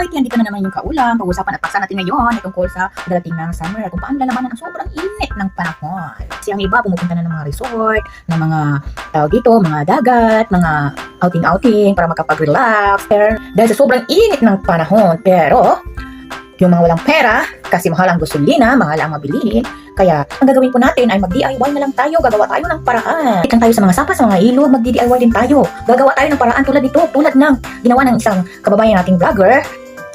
Alright, yan dito na naman yung kaulam. Pag-usapan at paksa natin ngayon tungkol sa darating ng summer kung paano lalabanan ang sobrang init ng panahon. Kasi ang iba pumupunta na ng mga resort, ng mga tawag dito, mga dagat, mga outing-outing para makapag-relax. Dahil sa sobrang init ng panahon. Pero yung mga walang pera, kasi mahal ang gasolina, mahal ang mabilihin. Kaya, ang gagawin po natin ay mag-DIY na lang tayo. Gagawa tayo ng paraan. Ikan tayo sa mga sapa, sa mga ilog, mag-DIY din tayo. Gagawa tayo ng paraan tulad nito, tulad ng ginawa ng isang kababayan nating vlogger.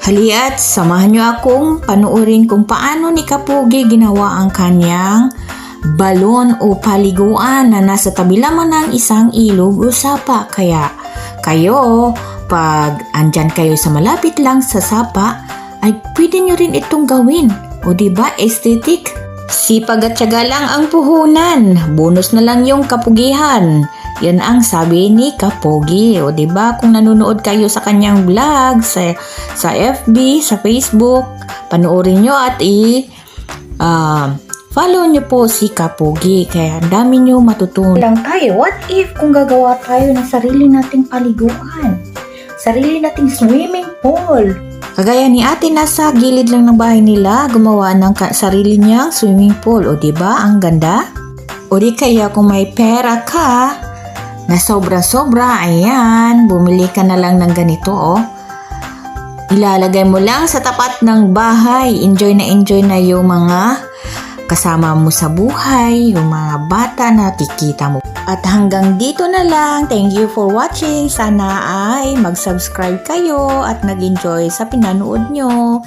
Haliat, samahan niyo akong panuorin kung paano ni Kapugi ginawa ang kanyang balon o paliguan na nasa tabi lamang ng isang ilog o sapa. Kaya, kayo, pag andyan kayo sa malapit lang sa sapa, ay pwede nyo rin itong gawin. O diba, aesthetic? Sipag at tiyaga lang ang puhunan. Bonus na lang yung kapugihan. Yan ang sabi ni Kapugi. O diba, kung nanonood kayo sa kanyang vlog, sa FB, sa Facebook, panoorin nyo at follow nyo po si Kapugi. Kaya ang dami nyo matutunan. Lang tayo, what if kung gagawa tayo ng sarili nating paliguan? Sarili nating swimming pool? Kagaya ni ate, nasa gilid lang ng bahay nila, gumawa ng sarili niyang swimming pool. O diba, ang ganda? O di kaya kung may pera ka, na sobra-sobra, ayan, bumili ka na lang ng ganito, oh. Ilalagay mo lang sa tapat ng bahay. Enjoy na yung mga kasama mo sa buhay, yung mga bata na kikita mo. At hanggang dito na lang. Thank you for watching. Sana ay mag-subscribe kayo at nag-enjoy sa pinanood nyo.